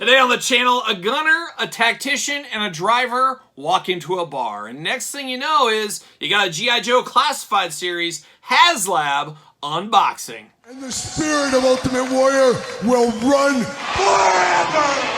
Today on the channel, a gunner, a tactician, and a driver walk into a bar. And next thing you know is you got a G.I. Joe Classified series Haslab unboxing. And the spirit of Ultimate Warrior will run forever!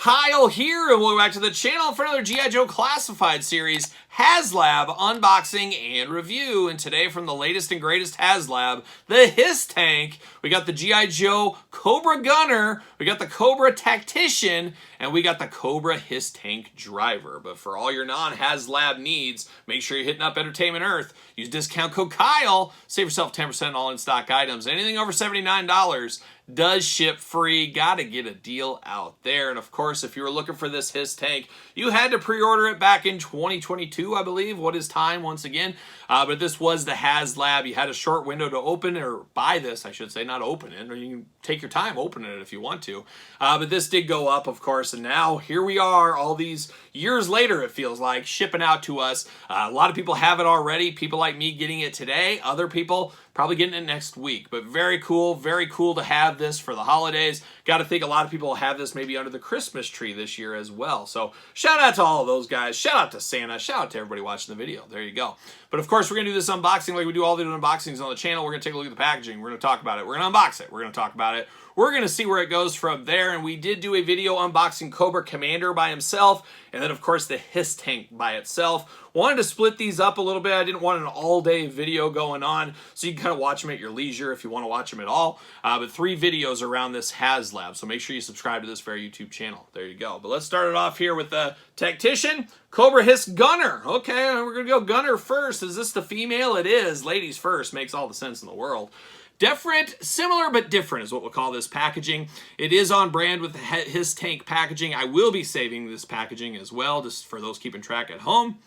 Kyle here, and welcome back to the channel for another G.I. Joe Classified series, Haslab unboxing and review. And today, from the latest and greatest Haslab, the Hiss Tank, we got the G.I. Joe Cobra Gunner, we got the Cobra Tactician, and we got the Cobra Hiss Tank Driver. But for all your non-Haslab needs, make sure you're hitting up Entertainment Earth. Use discount code Kyle, save yourself 10% on all in-stock items. Anything over $79 does ship free. Gotta get a deal out there. And of course, if you were looking for this Hiss Tank, you had to pre-order it back in 2022, I believe. What is time once again? But this was the Haslab. You had a short window to open or buy this, I should say, not open it. Or you can take your time opening it if you want to. But this did go up, of course, and now here we are, all these years later, it feels like, shipping out to us. A lot of people have it already. People like me getting it today. Other people probably getting it next week. But very cool to have this for the holidays. Got to think a lot of people will have this maybe under the Christmas tree this year as well. So shout out to all of those guys. Shout out to Santa. Shout out to everybody watching the video. There you go. But of course, we're going to do this unboxing like we do all the unboxings on the channel. We're going to take a look at the packaging. We're going to talk about it. We're going to unbox it. We're going to talk about it. We're going to see where it goes from there. And we did do a video unboxing Cobra Commander by himself. And then, of course, the Hiss Tank by itself. Wanted to split these up a little bit. I didn't want an all-day video going on, so you can kind of watch them at your leisure if you want to watch them at all. But 3 videos around this Haslab, so make sure you subscribe to this very YouTube channel. There you go. But let's start it off here with the Tactician, Cobra Hiss Gunner. Okay, we're going to go Gunner first. Is this the female? It is. Ladies first. Makes all the sense in the world. Different, similar but different is what we'll call this packaging. It is on brand with the Hiss Tank packaging. I will be saving this packaging as well, just for those keeping track at home.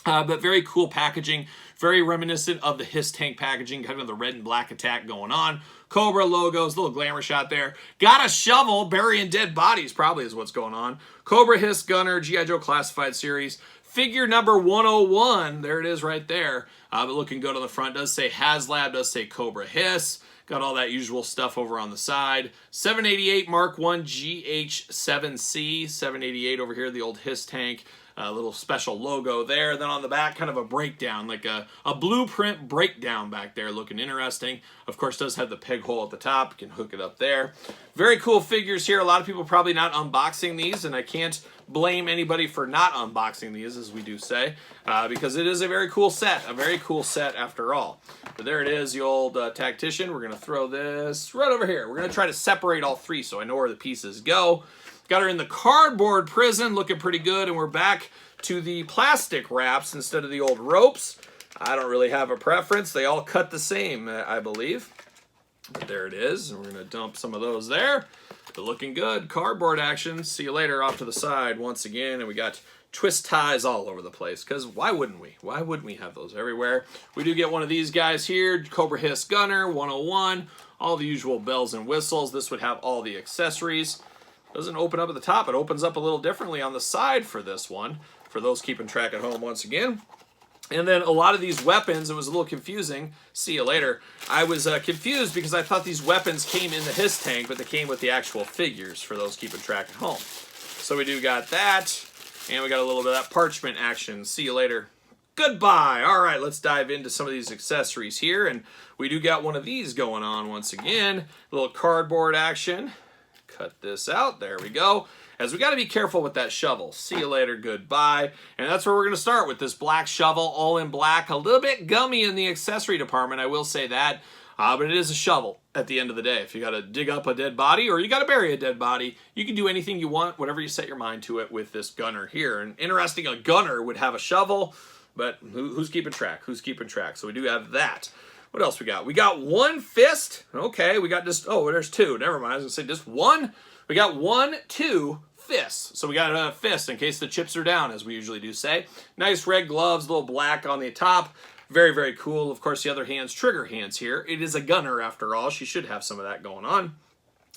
But very cool packaging, very reminiscent of the Hiss Tank packaging, kind of the red and black attack going on. Cobra logos, little glamour shot there. Got a shovel, burying dead bodies probably is what's going on. Cobra Hiss Gunner, G.I. Joe Classified Series. Figure number 101, there it is right there. But looking good on the front, does say Haslab, does say Cobra Hiss. Got all that usual stuff over on the side. 788 Mark 1 GH7C. 788 over here, the old Hiss Tank. A little special logo there. Then on the back, kind of a breakdown, like a blueprint breakdown back there, looking interesting. Of course, does have the peg hole at the top. You can hook it up there. Very cool figures here. A lot of people probably not unboxing these, and I can't blame anybody for not unboxing these, as we do say, because it is a very cool set. A very cool set after all. But there it is, the old Tactician. We're going to throw this right over here. We're going to try to separate all 3 so I know where the pieces go. Got her in the cardboard prison, looking pretty good, and we're back to the plastic wraps instead of the old ropes. I don't really have a preference. They all cut the same, I believe. But there it is, and we're going to dump some of those there. But looking good. Cardboard action. See you later off to the side once again, and we got twist ties all over the place, because why wouldn't we? Why wouldn't we have those everywhere? We do get one of these guys here, Cobra Hiss Gunner, 101, all the usual bells and whistles. This would have all the accessories. Doesn't open up at the top. It opens up a little differently on the side for this one, for those keeping track at home once again. And then a lot of these weapons, it was a little confusing. See you later. I was confused because I thought these weapons came in the Hiss Tank, but they came with the actual figures for those keeping track at home. So we do got that, and we got a little bit of that parchment action. See you later. Goodbye. All right, let's dive into some of these accessories here, and we do got one of these going on once again. A little cardboard action. Cut this out. There we go. As we got to be careful with that shovel. See you later. Goodbye. And that's where we're going to start with this black shovel, all in black. A little bit gummy in the accessory department, I will say that. But it is a shovel at the end of the day. If you got to dig up a dead body or you got to bury a dead body, you can do anything you want, whatever you set your mind to it with this gunner here. And interesting, a gunner would have a shovel, but who's keeping track? Who's keeping track? So we do have that. What else we got? We got one fist. Okay, we got just, oh, there's 2. Never mind. I was going to say just one. We got 1, 2, fists. So we got a fist in case the chips are down, as we usually do say. Nice red gloves, a little black on the top. Very, very cool. Of course, the other hand's trigger hands here. It is a gunner after all. She should have some of that going on.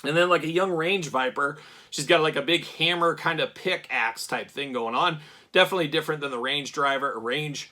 And then like a young range viper, she's got like a big hammer kind of pickaxe type thing going on. Definitely different than the range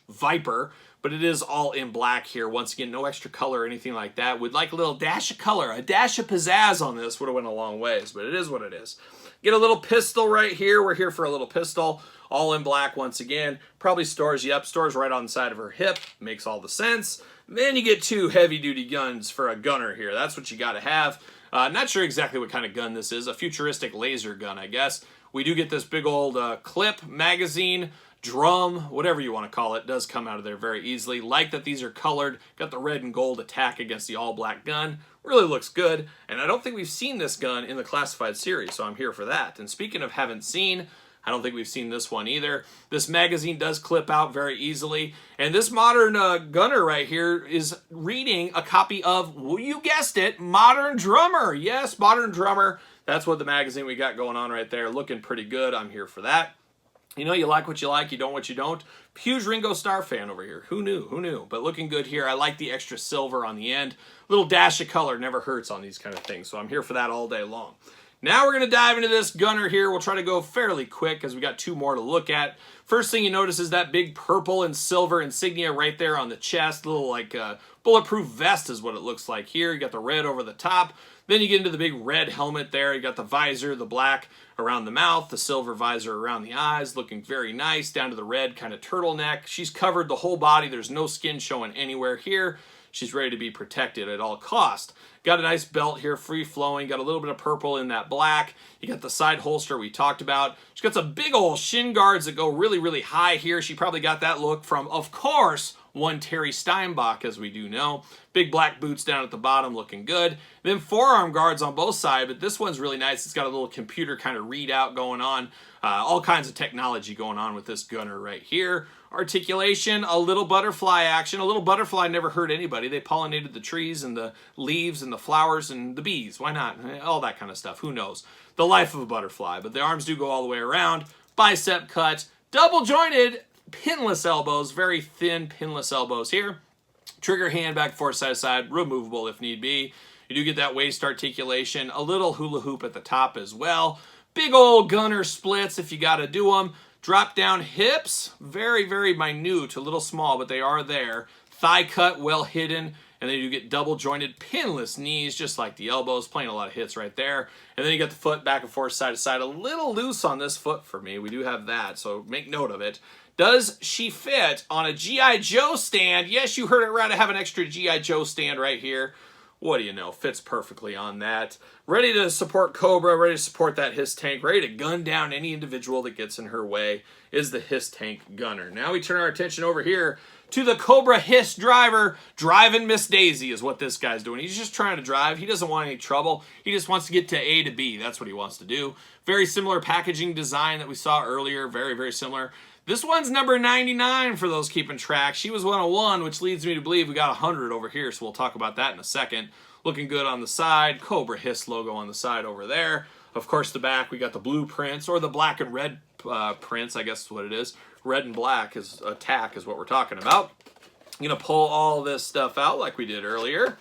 viper, but it is all in black here. Once again, no extra color or anything like that. Would like a little dash of color, a dash of pizzazz on this would have went a long ways, but it is what it is. Get a little pistol right here. We're here for a little pistol. All in black once again. Probably stores right on the side of her hip. Makes all the sense. Then you get two heavy-duty guns for a gunner here. That's what you got to have. Not sure exactly what kind of gun this is. A futuristic laser gun, I guess. We do get this big old clip, magazine, drum, whatever you want to call it. Does come out of there very easily. Like that these are colored. Got the red and gold attack against the all-black gun. Really looks good. And I don't think we've seen this gun in the classified series, so I'm here for that. And speaking of haven't seen, I don't think we've seen this one either. This magazine does clip out very easily. And this modern gunner right here is reading a copy of, well, you guessed it, Modern Drummer. Yes, Modern Drummer. That's what the magazine we got going on right there. Looking pretty good. I'm here for that. You know, you like what you like, you don't what you don't. Huge Ringo Starr fan over here. Who knew? Who knew? But looking good here. I like the extra silver on the end. Little dash of color never hurts on these kind of things. So I'm here for that all day long. Now we're going to dive into this gunner here. We'll try to go fairly quick because we got two more to look at. First thing you notice is that big purple and silver insignia right there on the chest. A little like bulletproof vest is what it looks like here. You got the red over the top. Then you get into the big red helmet there. You got the visor, the black around the mouth, the silver visor around the eyes, looking very nice, down to the red kind of turtleneck. She's covered the whole body. There's no skin showing anywhere here. She's ready to be protected at all cost. Got a nice belt here, free flowing. Got a little bit of purple in that black. You got the side holster we talked about. She's got some big old shin guards that go really, really high here. She probably got that look from, of course, one Terry Steinbach, as we do know. Big black boots down at the bottom, looking good. Then forearm guards on both sides, but this one's really nice. It's got a little computer kind of readout going on. All kinds of technology going on with this gunner right here. Articulation, a little butterfly action. A little butterfly never hurt anybody. They pollinated the trees and the leaves and the flowers and the bees. Why not? All that kind of stuff. Who knows? The life of a butterfly. But the arms do go all the way around. Bicep cut. Double jointed. Pinless elbows. Very thin pinless elbows here. Trigger hand back forth side to side. Removable if need be. You do get that waist articulation. A little hula hoop at the top as well. Big old gunner splits if you got to do them. Drop down hips, very, very minute, a little small, but they are there. Thigh cut, well hidden, and then you get double jointed pinless knees, just like the elbows, playing a lot of hits right there. And then you got the foot back and forth, side to side, a little loose on this foot for me. We do have that, so make note of it. Does she fit on a G.I. Joe stand? Yes, you heard it right. I have an extra G.I. Joe stand right here. What do you know? Fits perfectly on that. Ready to support Cobra, ready to support that Hiss tank, ready to gun down any individual that gets in her way is the Hiss tank gunner. Now we turn our attention over here to the Cobra Hiss driver. Driving Miss Daisy is what this guy's doing. He's just trying to drive. He doesn't want any trouble. He just wants to get to A to B. That's what he wants to do. Very similar packaging design that we saw earlier. Very, very similar. This one's number 99 for those keeping track. She was 101, which leads me to believe we got 100 over here, so we'll talk about that in a second. Looking good on the side. Cobra Hiss logo on the side over there. Of course, the back, we got the blue prints, or the black and red prints, I guess is what it is. Red and black is attack is what we're talking about. I'm going to pull all this stuff out like we did earlier.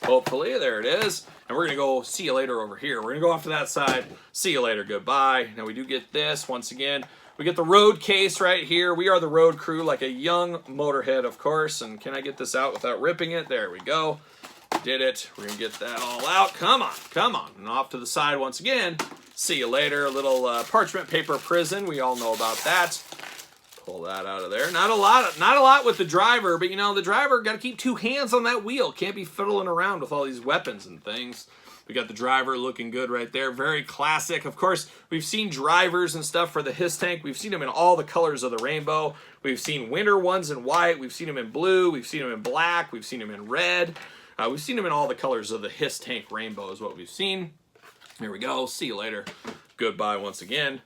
Hopefully, there it is. And we're going to go see you later over here. We're going to go off to that side. See you later. Goodbye. Now, we do get this once again. We get the road case right here. We are the road crew, like a young motorhead, of course. And can I get this out without ripping it? There we go. Did it. We're going to get that all out. Come on. Come on. And off to the side once again. See you later. A little parchment paper prison. We all know about that. Pull that out of there. Not a lot with the driver, but you know, the driver got to keep two hands on that wheel. Can't be fiddling around with all these weapons and things. We got the driver looking good right there. Very classic. Of course, we've seen drivers and stuff for the Hiss tank. We've seen them in all the colors of the rainbow. We've seen winter ones in white. We've seen them in blue. We've seen them in black. We've seen them in red. We've seen them in all the colors of the Hiss tank rainbow is what we've seen. Here we go. See you later. Goodbye once again.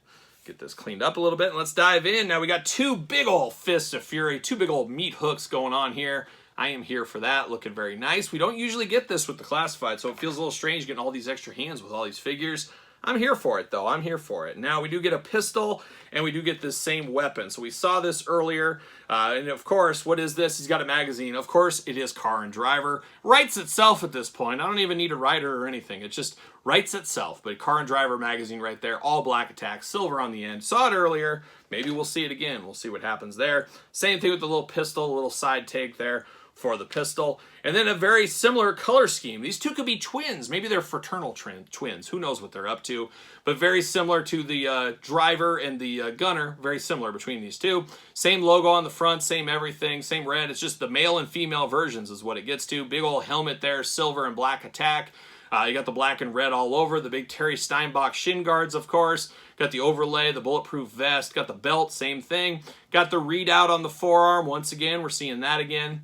Get this cleaned up a little bit and let's dive in. Now we got two big old fists of fury, two big old meat hooks going on here. I am here for that, looking very nice. We don't usually get this with the classified, so it feels a little strange getting all these extra hands with all these figures. I'm here for it, though. I'm here for it. Now, we do get a pistol, and we do get this same weapon. So we saw this earlier. And, of course, what is this? He's got a magazine. Of course, it is Car and Driver. Writes itself at this point. I don't even need a writer or anything. It just writes itself. But Car and Driver magazine right there. All black attack. Silver on the end. Saw it earlier. Maybe we'll see it again. We'll see what happens there. Same thing with the little pistol. A little side take there for the pistol. And then a very similar color scheme. These two could be twins. Maybe they're fraternal twins. Who knows what they're up to. But very similar to the driver and the gunner. Very similar between these two. Same logo on the front. Same everything. Same red. It's just the male and female versions is what it gets to. Big old helmet there. Silver and black attack. You got the black and red all over. The big Terry Steinbach shin guards, of course. Got the overlay, the bulletproof vest. Got the belt. Same thing. Got the readout on the forearm. Once again, we're seeing that again.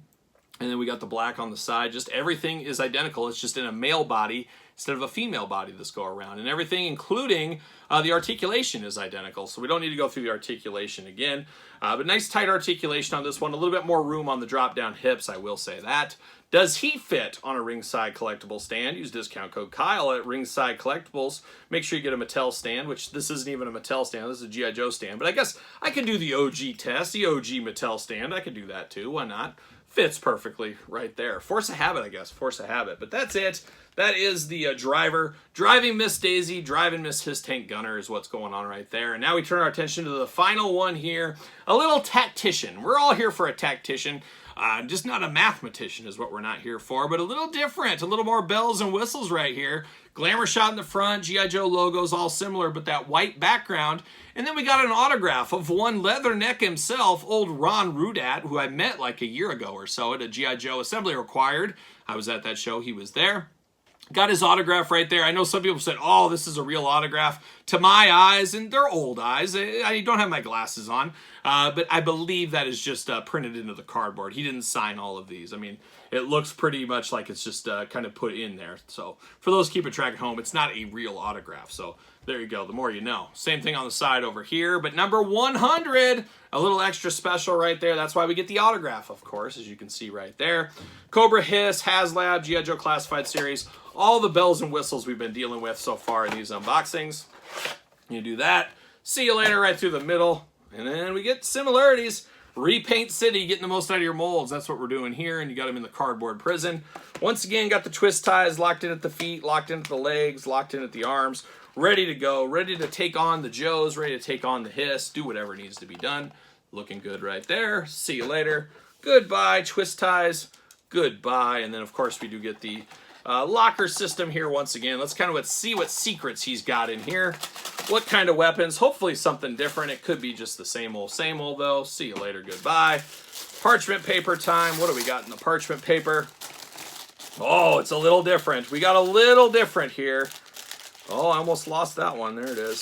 And then we got the black on the side. Just everything is identical. It's just in a male body instead of a female body this go around. And everything, including the articulation, is identical. So we don't need to go through the articulation again. But nice tight articulation on this one. A little bit more room on the drop-down hips, I will say that. Does he fit on a Ringside Collectible stand? Use discount code Kyle at Ringside Collectibles. Make sure you get a Mattel stand, which this isn't even a Mattel stand. This is a G.I. Joe stand. But I guess I can do the OG test, the OG Mattel stand. I can do that too. Why not? Fits perfectly right there. Force of habit, I guess. Force of habit. But that's it. That is the driver. Driving Miss Daisy, driving Miss His Tank Gunner is what's going on right there. And now we turn our attention to the final one here. A little tactician. We're all here for a tactician. Just not a mathematician is what we're not here for, but a little different. A little more bells and whistles right here. Glamour shot in the front. G.I. Joe logos all similar, but that white background. And then we got an autograph of one Leatherneck himself, old Ron Rudat, who I met like a year ago or so at a G.I. Joe Assembly Required. I was at that show. He was there. Got his autograph right there. I know some people said, oh, this is a real autograph. To my eyes, and they're old eyes, I don't have my glasses on, but I believe that is just printed into the cardboard. He didn't sign all of these. I mean, it looks pretty much like it's just kind of put in there. So for those keeping track at home, it's not a real autograph. So there you go. The more you know. Same thing on the side over here, but number 100, a little extra special right there. That's why we get the autograph, of course, as you can see right there. Cobra Hiss, Haslab, G.I. Joe Classified Series, all the bells and whistles we've been dealing with so far in these unboxings. You do that. See you later right through the middle. And then we get similarities. Repaint City, getting the most out of your molds. That's what we're doing here, and you got them in the cardboard prison. Once again, got the twist ties locked in at the feet, locked in at the legs, locked in at the arms. Ready to go, ready to take on the Joes, ready to take on the Hiss, do whatever needs to be done. Looking good right there. See you later. Goodbye, twist ties. Goodbye. And then, of course, we do get the locker system here once again. Let's kind of see what secrets he's got in here. What kind of weapons? Hopefully something different. It could be just the same old, though. See you later. Goodbye. Parchment paper time. What do we got in the parchment paper? Oh, it's a little different. We got a little different here. Oh, I almost lost that one. There it is.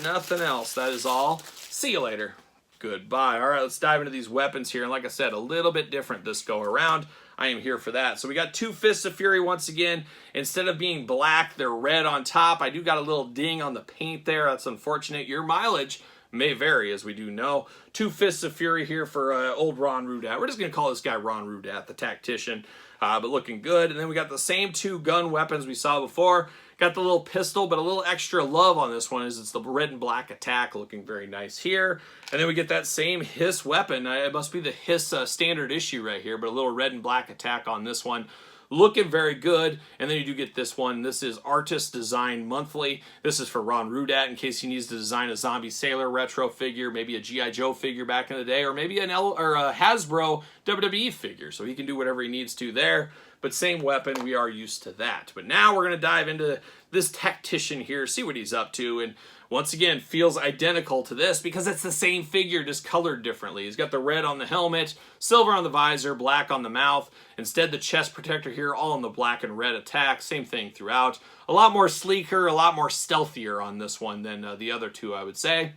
Nothing else. That is all. See you later. Goodbye. All right, let's dive into these weapons here. And like I said, a little bit different this go around. I am here for that. So we got two Fists of Fury once again. Instead of being black, they're red on top. I do got a little ding on the paint there. That's unfortunate. Your mileage may vary, as we do know. Two Fists of Fury here for old Ron Rudat. We're just going to call this guy Ron Rudat, the tactician. But looking good. And then we got the same two gun weapons we saw before. Got the little pistol, but a little extra love on this one is it's the red and black attack, looking very nice here. And then we get that same Hiss weapon. It must be the Hiss standard issue right here, but a little red and black attack on this one. Looking very good. And then you do get this one. This is Artist Design Monthly. This is for Ron Rudat in case he needs to design a Zombie Sailor retro figure, maybe a G.I. Joe figure back in the day, or maybe a Hasbro WWE figure. So he can do whatever he needs to there. But same weapon, we are used to that. But now we're going to dive into this tactician here, see what he's up to. And once again, feels identical to this because it's the same figure, just colored differently. He's got the red on the helmet, silver on the visor, black on the mouth. Instead, the chest protector here, all in the black and red attack. Same thing throughout. A lot more sleeker, a lot more stealthier on this one than the other two, I would say.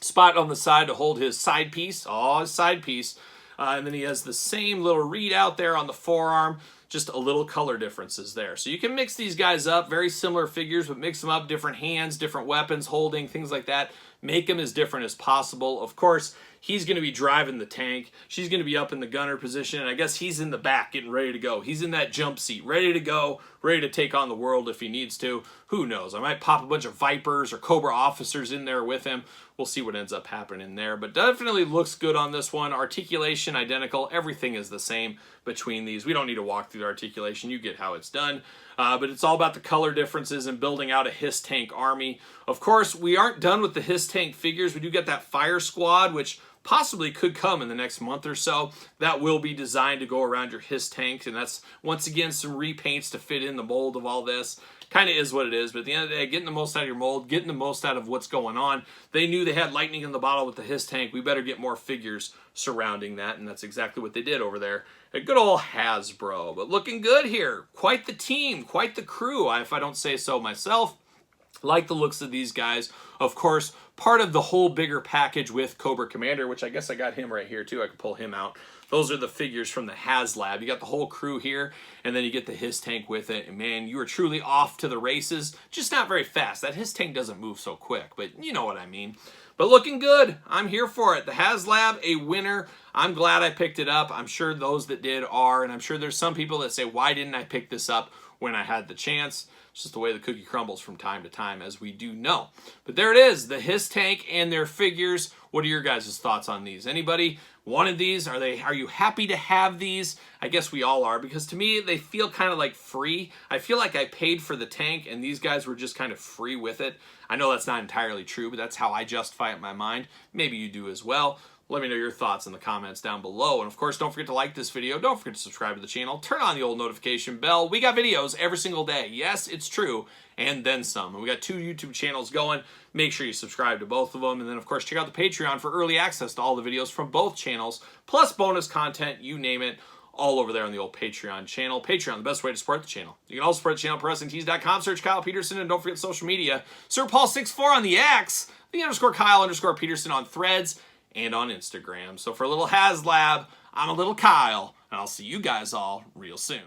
Spot on the side to hold his side piece. Oh, his side piece. And then he has the same little readout there on the forearm. Just a little color differences there. So you can mix these guys up, very similar figures, but mix them up, different hands, different weapons, holding, things like that. Make them as different as possible. Of course, he's going to be driving the tank. She's going to be up in the gunner position, and I guess he's in the back getting ready to go. He's in that jump seat, ready to go, ready to take on the world if he needs to. Who knows? I might pop a bunch of Vipers or Cobra officers in there with him. We'll see what ends up happening there, but definitely looks good on this one. Articulation identical. Everything is the same between these. We don't need to walk through the articulation. You get how it's done. But it's all about the color differences and building out a HISS tank army. Of course, we aren't done with the HISS tank figures. We do get that fire squad, which possibly could come in the next month or so. That will be designed to go around your HISS tanks, and that's, once again, some repaints to fit in the mold of all this. Kind of is what it is, but at the end of the day, getting the most out of your mold, getting the most out of what's going on. They knew they had lightning in the bottle with the HISS tank. We better get more figures surrounding that, and that's exactly what they did over there at good old Hasbro. But looking good here. Quite the team, quite the crew, if I don't say so myself. Like the looks of these guys. Of course, part of the whole bigger package with Cobra Commander, which I guess I got him right here too. I can pull him out. Those are the figures from the Haslab. You got the whole crew here, and then you get the HISS tank with it. And man, you are truly off to the races. Just not very fast. That HISS tank doesn't move so quick, but you know what I mean. But looking good. I'm here for it. The Haslab, a winner. I'm glad I picked it up. I'm sure those that did are, and I'm sure there's some people that say, why didn't I pick this up when I had the chance? It's just the way the cookie crumbles from time to time, as we do know. But there it is, the HISS tank and their figures. What are your guys' thoughts on these? Anybody wanted these? Are you happy to have these? I guess we all are, because to me, they feel kind of like free. I feel like I paid for the tank, and these guys were just kind of free with it. I know that's not entirely true, but that's how I justify it in my mind. Maybe you do as well. Let me know your thoughts in the comments down below. And of course, don't forget to like this video. Don't forget to subscribe to the channel. Turn on the old notification bell. We got videos every single day. Yes, it's true. And then some. And we got 2 YouTube channels going. Make sure you subscribe to both of them. And then, of course, check out the Patreon for early access to all the videos from both channels, plus bonus content, you name it, all over there on the old Patreon channel. Patreon, the best way to support the channel. You can also support the channel at ProWrestlingTees.com. Search Kyle Peterson, and don't forget social media. SirPaul64 on the X, the _Kyle_Peterson on Threads, and on Instagram. So for a little Haslab, I'm a little Kyle, and I'll see you guys all real soon.